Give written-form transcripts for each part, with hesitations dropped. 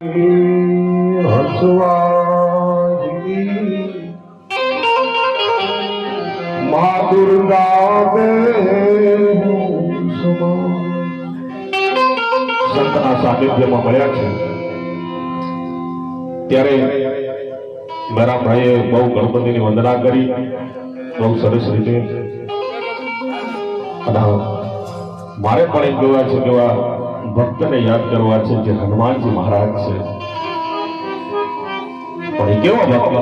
મા દુર્ગા સંતના સાનિધ્યમાં મળ્યા છે ત્યારે મારા ભાઈએ બહુ ગણપતિની વંદના કરી, બહુ સરસ રીતે. મારે પણ એક જોવા છે કે ભક્તને યાદ કરવા છે જે હનુમાનજી મહારાજ છે. પણ એ કેવો ભક્ત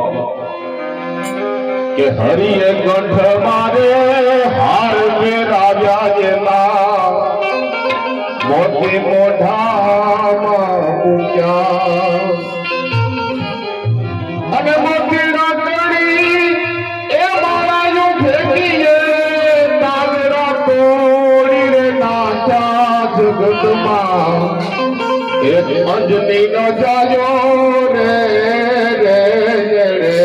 કે હરિએ કંઠ મારે હાર કે રાજા જેના મોતી મોઢામાં મૂક્યા અને મોતી રાતડી એ માળાયું ફેંકીએ તાવેરા તોડી રે નાચા જગતમાં એક અંજની નો જાજો રે રે રે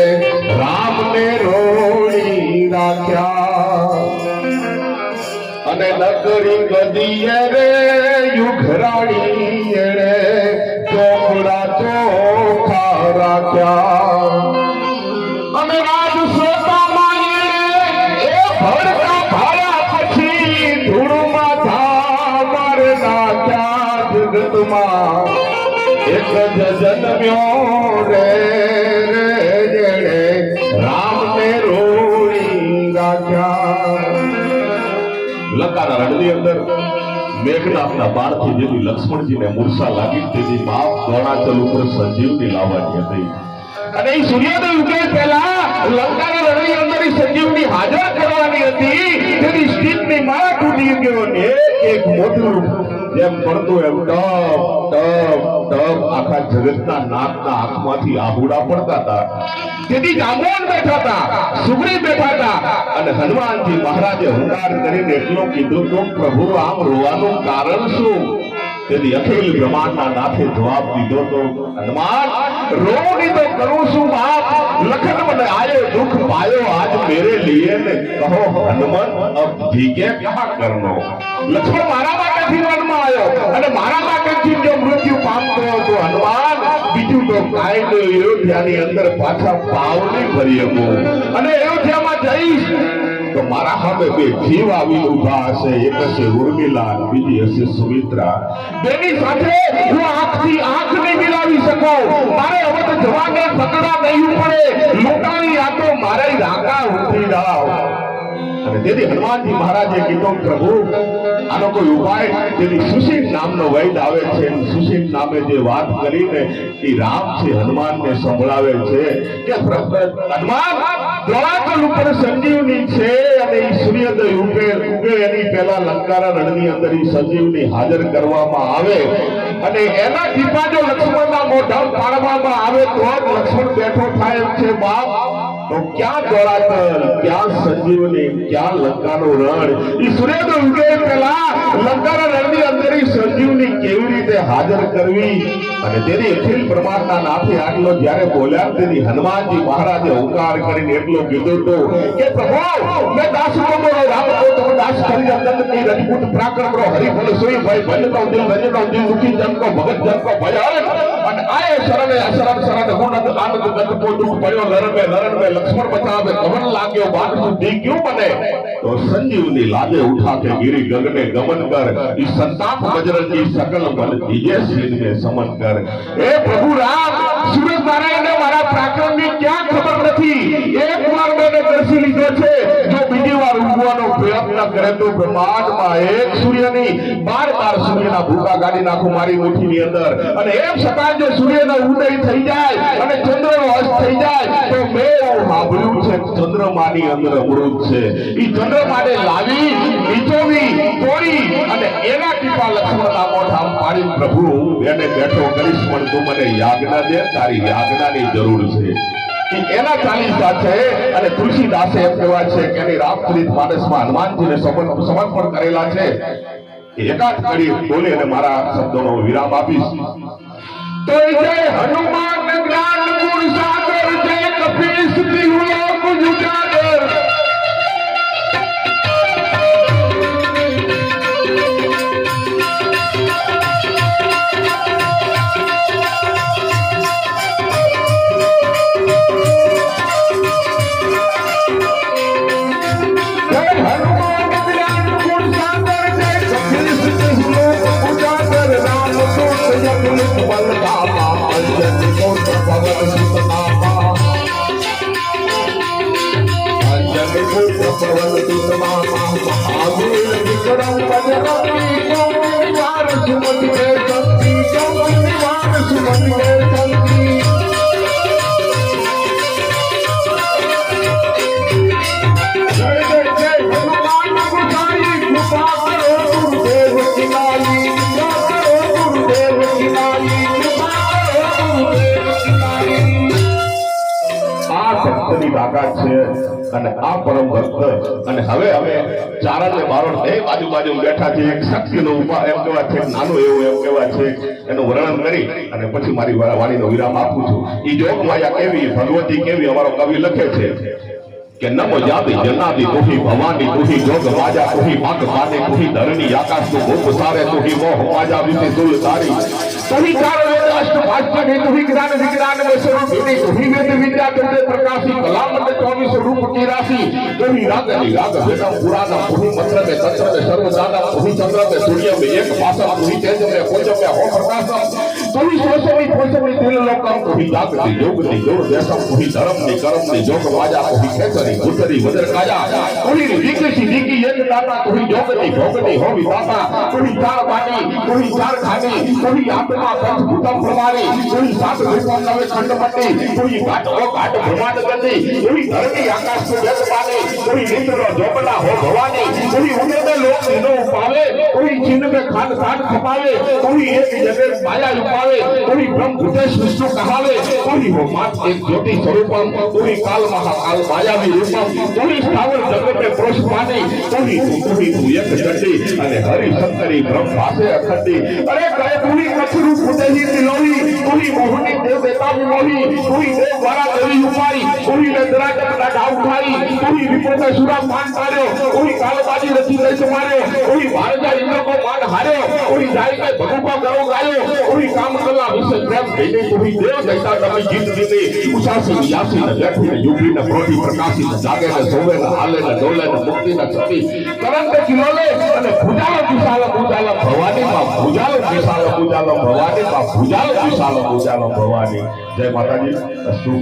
રામને રોડી રાખ્યા અને નગરી ગદીએ રે યુઘરાણી રે ચોખડા ચોખા રાખ્યા અને રાજ સોતામાં એ ભડકા ભાડા પછી ધૂળમાં ધામર નાખ્યા જગતમાં એક જ જન્મ્યો રે રે રે રામને રોડી રાખ્યા. લંકાના રણની અંદર મેઘનાથના બાણથી જેથી લક્ષ્મણજીને મૂર્છા લાગી તેથી બાપ દ્રોણાચલ ઉપર સંજીવની લાવવાની હતી અને એ સૂર્યોદય ઉગે પહેલા લંકાના રણની અંદર સંજીવની હાજર કરવાની હતી. તેની સ્ટીમની માળા તૂટી ગયો ને એક મોટું જેમ પડતું એમ ટપ ટપ ટપ આખા જગતના નાકના આંખમાંથી આહુડા પડતા હતા. તેથી જાંબુવાન બેઠા હતા, સુગ્રીવ બેઠા હતા અને હનુમાનજી મહારાજે હુંકાર કરીને એટલો કીધું તો પ્રભુ આમ રોવાનું કારણ શું? તેથી અખિલ બ્રહ્માંડના નાથે જવાબ દીધો તો હનુમાન રોની તો કરું છું બાપ, લખન મને આયો દુઃખ પાયો આજ મેરે લીએ ને કહો હનુમાન અબ ભીગે ક્યાં કરનો. લક્ષ્મણ મારા માટેથી વનમાં આવ્યો અને મારા માટેથી જો મૃત્યુ પામતો હતો હનુમાન બીજું તો કાંઈ તો અયોધ્યાની અંદર પાછા પાવની ભરી શકું અને અયોધ્યામાં જઈશ તો મારા સામે બે જીવ આવી ઉભા હશે, એક હશે ઉર્મિલા અને બીજી હશે સુમિત્રા. બેની સાથે હું આંખથી આંખ નહીં મિલાવી શકું. મારે હવે તો જવાને પકડા નહીં પડે, લૂંટાણી આ તો મારે રાકા ઉઠી જાવ. અને તેથી હનુમાનજી મહારાજે કીધું પ્રભુ આનો કોઈ ઉપાય. તેથી સુશીલ નામનો વૈદ આવે છે, સુશીલ નામે જે વાત કરીને એ રામ છે હનુમાનને સંભળાવે છે કે હનુમાન દ્રોણાચલ ઉપર સંજીવની છે અને એ સૂર્યોદય ઉગે એની પહેલા લંકાના રણની અંદર એ સંજીવની હાજર કરવામાં આવે અને એના ટીપા જો લક્ષ્મણના મોઢા પાડવામાં આવે તો લક્ષ્મણ બેઠો થાય એમ છે બાપ. તો ક્યાં દ્રોણાચલ, ક્યાં સંજીવની, ક્યાં લંકાનો રણ? એ સૂર્યોદય ઉગે પહેલા લંકાના રણની અંદર સંજીવની કેવી રીતે હાજર કરવી? અને તેની અખિલ બ્રહ્માંડના નાથે આટલો જ્યારે બોલ્યા તેની હનુમાનજી મહારાજે હુંકાર કરીને એટલો કીધું તો કે પ્રભુ મેં દાસ બોલો રામ કો તો દાસ કરી અંદન ની રજપૂત પરાક્રમ રો હરિ બોલ સોઈ ભાઈ ભજતો દિલ રજતો દિલ દુખી જન કો ભગત જન કો ભજન અને આય શરણે અશરમ શરણ ગુણ આનંદ ગત કો દુખ પડ્યો લરણ મે લક્ષ્મણ બચાવે કવન લાગ્યો બાદ સુધી ક્યું બને તો સંજીવની લાદે ઉઠા કે ગિરી ગગને ગમન કર ઈ સંતાપ બજરંગી સકલ બલ દીજે સીન મે સમન કર. એ પ્રભુ રામ સૂરજ નારાયણને મારા પરાક્રમની ક્યાં ખબર નથી. એક વાર મેને દર્શી લીધો છે, જો બીજી વાર ઉગવાનો પ્રયત્ન કરે તો બ્રહ્માંડમાં એક સૂર્યની 12 સૂર્યના ભૂકા ગાડી નાખું મારી મુઠ્ઠીની અંદર અને એમ છતાં જો સૂર્યનો ઉદય થઈ જાય અને ચંદ્રનો અસ્ત થઈ જાય તો મેં સાંભળ્યું છે ચંદ્રમાની અંદર અમૃત છે. એ ચંદ્રમાને લાવી નીચોવી તોડી અને એના ટીપા લક્ષ્મણના મોઢામાં પાડી પ્રભુ એને બેઠો કરીશ પણ તું મને યાજ્ઞા દે, તારી યાજ્ઞાની જરૂર છે. એના ચાલીસા છે અને તુલસીદાસે એમ કહેવાય છે કે એની રામચરિત માનસમાં હનુમાનજીને સમર્પણ કરેલા છે. એકાદ કરી બોલે અને મારા શબ્દોનો વિરામ આપીશ. તો જય હનુમાન જ્ઞાન ગુણ સાગર, જય કપીશ ત્રિલોક ઉજાગર. નામા અંજની પુત્ર પવન સુત નામા અંજની પુત્ર પવન સુત નામા મહાવીર વિક્રમ બજરંગી જોગી વાર સુમતિ કે શક્તિ જોગી વાર સુમતિ કે શક્તિ તાકાત છે અને આ પરમ ભક્ત અને હવે ચારણ ને બારણ બે બાજુ બેઠા છે એક શક્તિનો ઉપા એમ કહેવા છે નાનો એવું એમ કહેવા છે એનું વર્ણન કરી અને પછી મારી વાણીનો વિરામ આપું છું ઈ જોગ માયા કેવી ભગવતી કેવી અમારો કવિ લખે છે કે નમો જાતિ જનાદિ તુહી ભવાની તુહી જોગ માજા તુહી માગ પાને તુહી ધરણી આકાશ નું ભૂપ સારે તુહી મોહ માજા વિશે સુલ તારી તુહી ચાર વેદ અષ્ટ ભાષ્ય ને તુહી જ્ઞાન વિજ્ઞાન में स्वरूप તુહી वेद विद्या तुझे प्रकाशी कलाम में 24 रूप की राशि તુહી राग वेदम पुराण તુહી मंत्र में तंत्र में सर्व जाना તુહી चंद्र में सूर्य में एक भाषा તુહી तेज में कोज में हो प्रकाशम તુહી सोसवी फोसवी तिल लोकम તુહી जागति योगति योग देशम તુહી धर्म नि कर्म नि जोग माजा તુહી खेतरी गुजरी वज्र काया તુહી विकसी विकी एक दाता તુહી जोगति भोगति हो विधाता તુહી चार बानी તુહી चार खानी તુહી आत्मा पंच भूतम प्रमाणी તુહી सात रूपम नवे खंड मटी તુહી घाट हो घाट ब्रह्मांड गति તુહી धरती आकाश को वेद पानी તુહી निंद्र जोगला हो भवानी તુહી उदय में लोक दिनो पावे તુહી चिन्ह में खान खान खपावे તુહી एक जगत माया उपावे તુહી ब्रह्म भूतेश विष्णु कहावे તુહી हो मात एक ज्योति स्वरूपम તુહી काल महाकाल मायावी रूपम તુહી स्थावर जगत में पुरुष पानी તુહી तू एक चंडी અને હરિ શંકરી બ્રહ્મ ભાષે અખંડી અરે કહે તુહી કછરુ ફૂટેલી તિલોઈ તુહી મોહની દેવ દેતાની મોહી તુહી દેવ દ્વારા દેવી ઉપાઈ તુહી નંદરાજ ના ડાવ ઉઠાઈ તુહી વિપોતે સુરા માન પાડ્યો તુહી કાલબાજી રચી દેશ માર્યો તુહી ભારજા ઇન્દ્ર કો માન હાર્યો તુહી જાય કે ભગુપા કરો ગાયો તુહી કામ કલા વિશે પ્રેમ ભેટી તુહી દેવ દૈતા તમે જીત દીધી ઉષાસી યાસી ને બેઠી ને યુગી ને પ્રોટી પ્રકાશી ને જાગે ને સોવે ને હાલે ને ડોલે ને મુક્તિ ને છતી કરંત કિલોલે અને ભુજાલ ભવાની માં ભુજાલ ભવાની માં ભુજાલ ભવાની જય માતાજી અસ્તુ